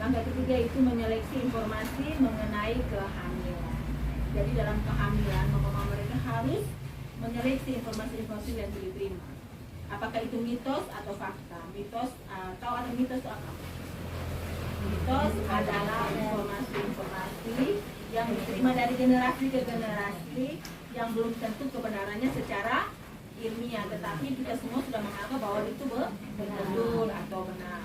langkah ketiga itu menyeleksi informasi mengenai kehamilan. Jadi dalam kehamilan mama mereka harus menyeleksi informasi-informasi yang diterima. Apakah itu mitos atau fakta? Mitos atau ada mitos itu apa? Mitos adalah informasi-informasi yang diterima dari generasi ke generasi yang belum tentu kebenarannya secara ilmiah, tetapi kita semua sudah menganggap bahwa itu betul atau benar.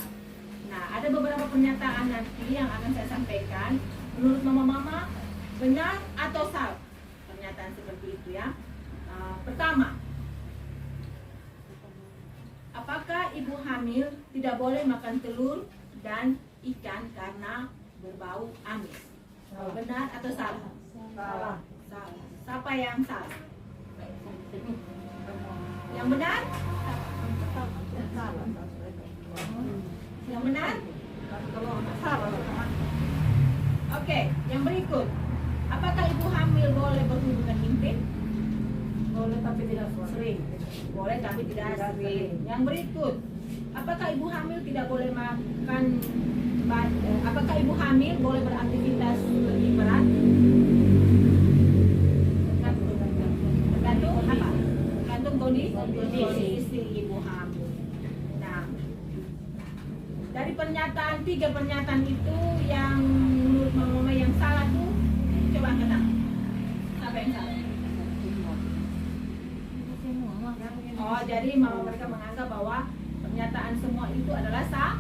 Nah, ada beberapa pernyataan nanti yang akan saya sampaikan. Menurut mama-mama, benar atau salah pernyataan seperti itu ya. Pertama, apakah ibu hamil tidak boleh makan telur dan ikan karena berbau amis? Benar atau salah? Salah. Salah. Siapa yang salah? Yang benar? Yang benar? Oke, yang berikut. Apakah ibu hamil boleh berhubungan intim? Boleh tapi tidak sering. Boleh tapi tidak sering. Yang berikut. Apakah ibu hamil tidak boleh makan? Apakah ibu hamil boleh beraktivitas lebih berat? Tergantung apa? Tergantung kondisi ibu hamil. Nah, dari tiga pernyataan itu yang menurut mama yang salah tuh, coba angkat tangan. Siapa yang salah? Oh, jadi mama mereka menganggap bahwa pernyataan semua itu adalah salah.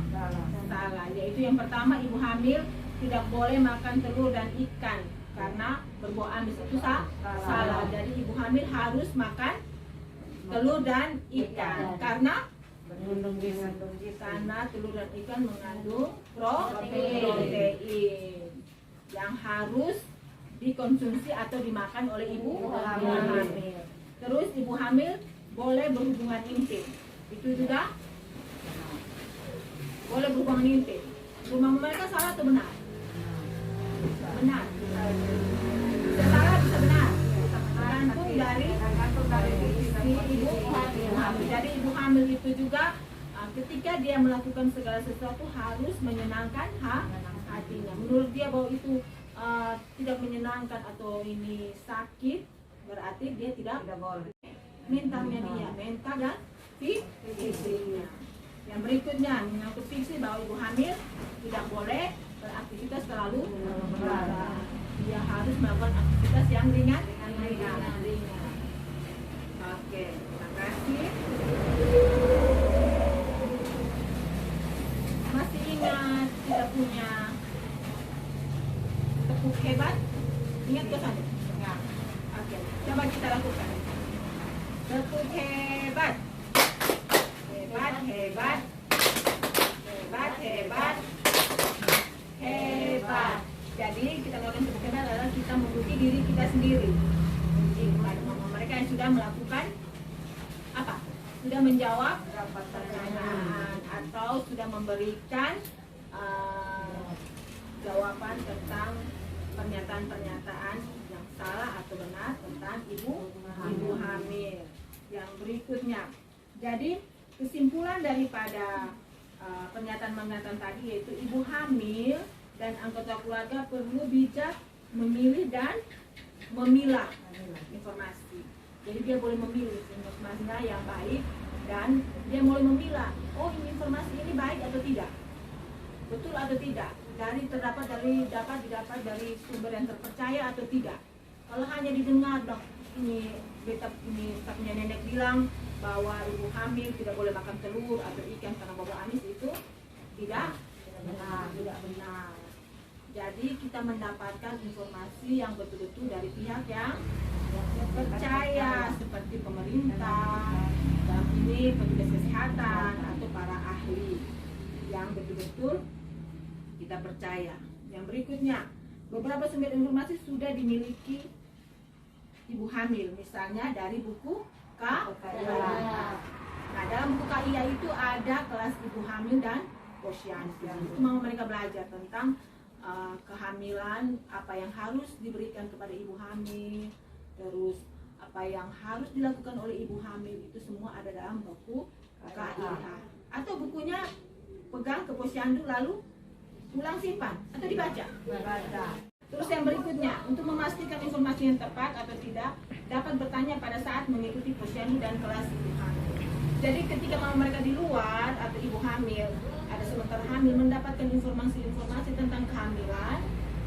Yaitu yang pertama, ibu hamil tidak boleh makan telur dan ikan karena berbau amis, itu salah. Jadi ibu hamil harus makan telur dan ikan karena telur dan ikan mengandung protein yang harus dikonsumsi atau dimakan oleh ibu hamil. Terus ibu hamil boleh berhubungan intim, itu juga boleh berhubungan intim. Rumah mereka salah atau benar? Benar. Bisa salah, bisa benar. Tergantung dari ibu hamil. Jadi ibu hamil itu juga ketika dia melakukan segala sesuatu harus menyenangkan hatinya. Menurut dia bahwa itu tidak menyenangkan atau ini sakit, berarti dia tidak boleh. Mentalnya dia, mental dan fisiknya. Yang berikutnya menyangkut fisik, bahwa ibu hamil tidak boleh beraktivitas terlalu berat. Dia harus melakukan aktivitas yang ringan. Oke, terima kasih. Masih ingat tidak punya tepuk hebat? Ingat ke sana? Ya. Oke, coba kita lakukan. Tepuk hebat. Hebat, hebat. Hebat, hebat. Hebat. Jadi kita melakukan tepuk hebat adalah kita memuji diri kita sendiri. Kepada mama mereka yang sudah melakukan apa? Sudah menjawab pertanyaan atau sudah memberikan jawaban tentang pernyataan-pernyataan yang salah atau benar tentang ibu hamil. Yang berikutnya, jadi kesimpulan daripada pernyataan-pernyataan tadi yaitu ibu hamil dan anggota keluarga perlu bijak memilih dan memilah informasi. Jadi dia boleh memilih informasinya yang baik dan dia boleh memilah, oh ini informasi ini baik atau tidak, betul atau tidak, dapat didapat dari sumber yang terpercaya atau tidak. Kalau hanya didengar dong, ini punya nenek bilang bahwa ibu hamil tidak boleh makan telur atau ikan karena bau amis, itu tidak benar. Jadi kita mendapatkan informasi yang betul-betul dari pihak yang percaya seperti pemerintah, dalam ini petugas kesehatan atau para ahli yang betul-betul kita percaya. Yang berikutnya, beberapa sumber informasi sudah dimiliki ibu hamil, misalnya dari buku KIA. Nah, dalam buku KIA itu ada kelas ibu hamil dan posyandu. Itu mau mereka belajar tentang kehamilan, apa yang harus diberikan kepada ibu hamil, terus apa yang harus dilakukan oleh ibu hamil, itu semua ada dalam buku KIA. Atau bukunya pegang ke posyandu lalu ulang simpan atau dibaca. Baca. Terus yang berikutnya, untuk memastikan informasi yang tepat atau tidak, dapat bertanya pada saat mengikuti posyandu dan kelas ibu hamil. Jadi ketika mama mereka di luar atau ibu hamil, ada sementara hamil, mendapatkan informasi tentang kehamilan,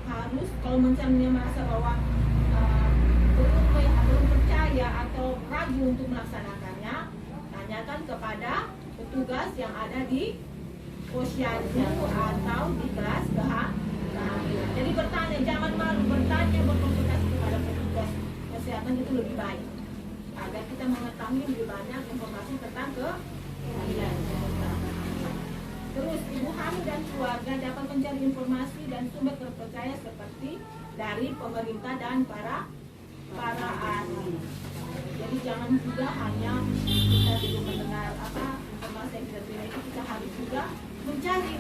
harus kalau misalnya merasa bahwa belum percaya atau ragu untuk melaksanakannya, tanyakan kepada petugas yang ada di posyandu atau di kelas kehamilan. Jadi bertanya, jangan malu bertanya, berkonsultasi kepada petugas kesehatan itu lebih baik agar kita mengetahui lebih banyak informasi tentang kehamilan. Terus ibu hamil dan keluarga dapat mencari informasi dan sumber terpercaya seperti dari pemerintah dan para ahli. Jadi jangan juga hanya kita tidak mendengar informasi yang kita terima itu, kita harus juga mencari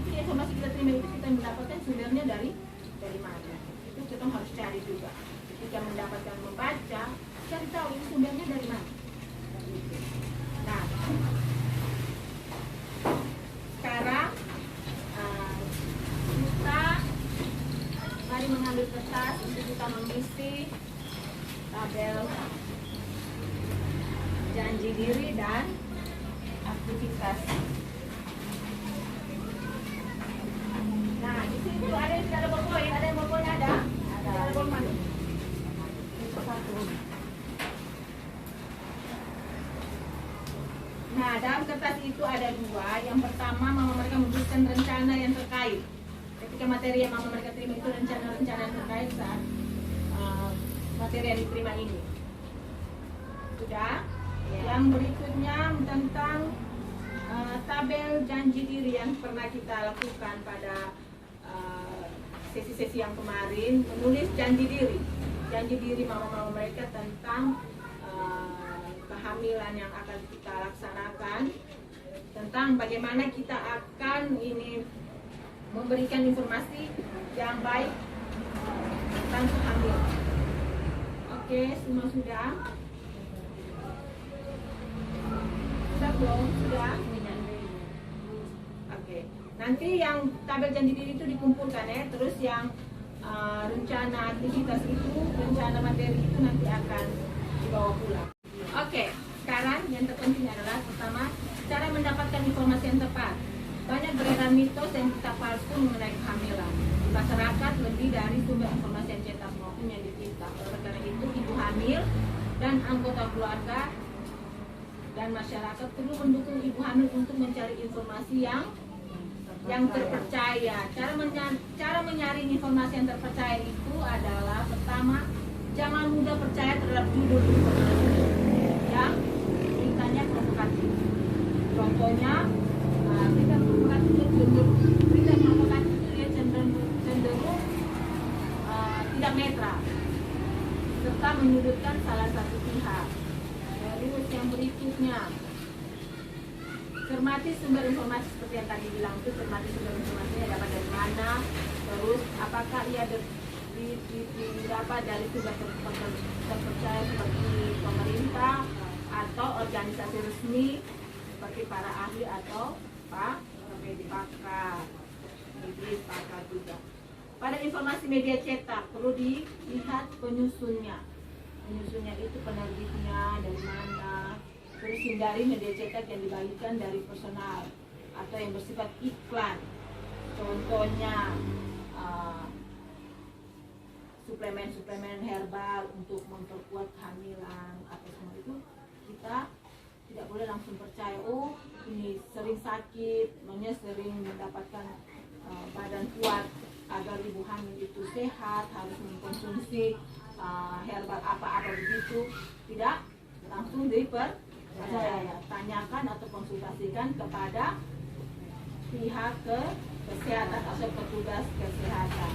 itu informasi kita terima itu kita mendapatkan sumbernya dari mana. Itu kita harus cari juga. Ketika mendapatkan membaca, cari tahu ini sumbernya dari mana. Nah, sekarang kita mari mengambil kertas untuk kita mengisi tabel janji diri dan aktivitas. Nah, di situ ada yang tidak ada bolpoin, ada yang bolpoin ada bolpoin. Nah, dalam kertas itu ada dua. Yang pertama, mama mereka menuliskan rencana yang terkait. Ketika materi yang mama mereka terima itu rencana-rencana yang terkait saat materi yang diterima ini. Sudah? Yang berikutnya tentang tabel janji diri yang pernah kita lakukan pada sesi-sesi yang kemarin, menulis janji diri mama-mama mereka tentang kehamilan yang akan kita laksanakan, tentang bagaimana kita akan memberikan informasi yang baik tentang kehamilan. Oke, semua sudah? Sudah belum? Sudah? Oke. Nanti yang tabel janji diri itu dikumpulkan ya, terus yang rencana aktivitas itu, rencana materi itu nanti akan dibawa pulang. Oke, sekarang yang terpenting adalah pertama, cara mendapatkan informasi yang tepat. Banyak beredar mitos dan berita palsu mengenai kehamilan. Di masyarakat lebih dari sumber informasi yang cetak maupun yang ditinta. Oleh karena itu, ibu hamil dan anggota keluarga dan masyarakat perlu mendukung ibu hamil untuk mencari informasi yang terpercaya. Cara menyaring informasi yang terpercaya itu adalah pertama, jangan mudah percaya terhadap judul informasi yang beritanya provokatif. Contohnya, berita provokatif itu dia cenderung tidak netral serta menyudutkan salah satu pihak. Terus yang berikutnya, cermati sumber informasi seperti yang tadi bilang itu, cermati sumber informasinya dapat dari mana, terus apakah ia didapat dari sumber terpercaya seperti pemerintah atau organisasi resmi seperti para ahli atau pakar juga. Pada informasi media cetak perlu dilihat penyusunnya itu penerbitnya dari mana. Terus hindari media cetak yang dibagikan dari personal atau yang bersifat iklan. Contohnya suplemen herbal untuk memperkuat kehamilan atau semua itu, kita tidak boleh langsung percaya. Oh, ini sering sakit, sering mendapatkan badan kuat. Agar ibu hamil itu sehat harus mengkonsumsi herbal apa begitu. Tidak langsung dipercaya. Tanyakan atau konsultasikan kepada pihak kesehatan atau petugas kesehatan.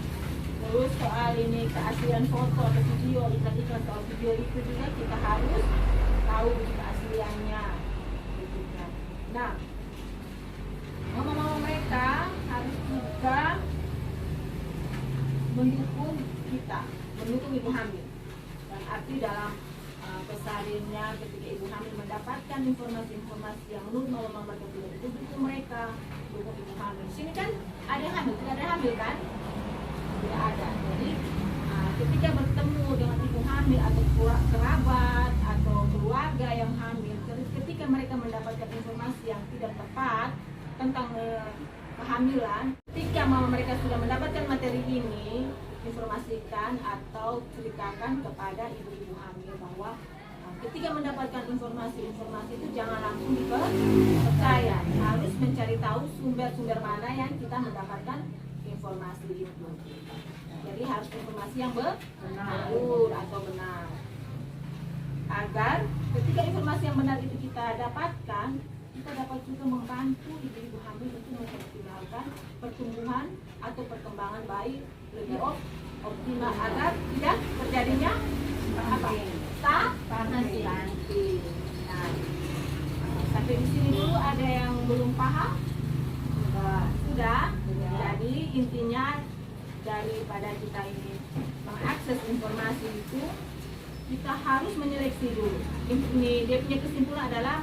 Terus soal ini keaslian foto atau video, iklan soal video itu juga kita harus tahu keasliannya. Nah, mama-mama mereka harus juga mendukung ibu hamil. Dan arti dalam pesarinnya ketika ibu hamil mendapatkan informasi yang menurut mama mereka tidak, itu mereka dukung ibu hamil. Sini kan ada yang hamil, tidak ada yang hamil kan? Tidak ada. Jadi ketika bertemu dengan ibu hamil atau kerabat atau keluarga yang hamil, ketika mereka mendapatkan informasi yang tidak tepat tentang kehamilan, ketika mama mereka sudah mendapatkan materi ini, informasikan atau ceritakan kepada ibu-ibu hamil bahwa ketika mendapatkan informasi itu jangan langsung dipercaya, harus mencari tahu sumber-sumber mana yang kita mendapatkan informasi itu. Jadi harus informasi yang benar atau benar, agar ketika informasi yang benar itu kita dapatkan, kita dapat juga membantu ibu-ibu hamil untuk mengoptimalkan pertumbuhan atau perkembangan bayi lebih optimal agar tidak terjadinya stunting. Nah, sampai di sini dulu ada yang belum paham? Sudah. Jadi intinya daripada kita ini mengakses informasi itu, kita harus menyeleksi dulu. Ini dia punya kesimpulan adalah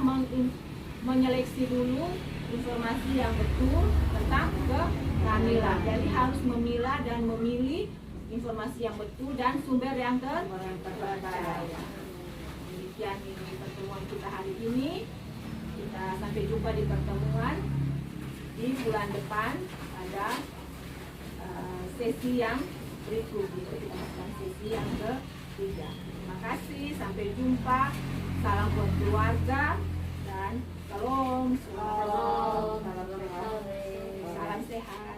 menyeleksi dulu informasi yang betul tentang kehamilan. Jadi harus memilah dan memilih informasi yang betul dan sumber yang terpercaya. Demikian ini pertemuan kita hari ini. Kita sampai jumpa di pertemuan di bulan depan pada sesi yang berikutnya. Kita masukkan sesi yang ketiga. Terima kasih, sampai jumpa. Salam buat keluarga dan salam sehat.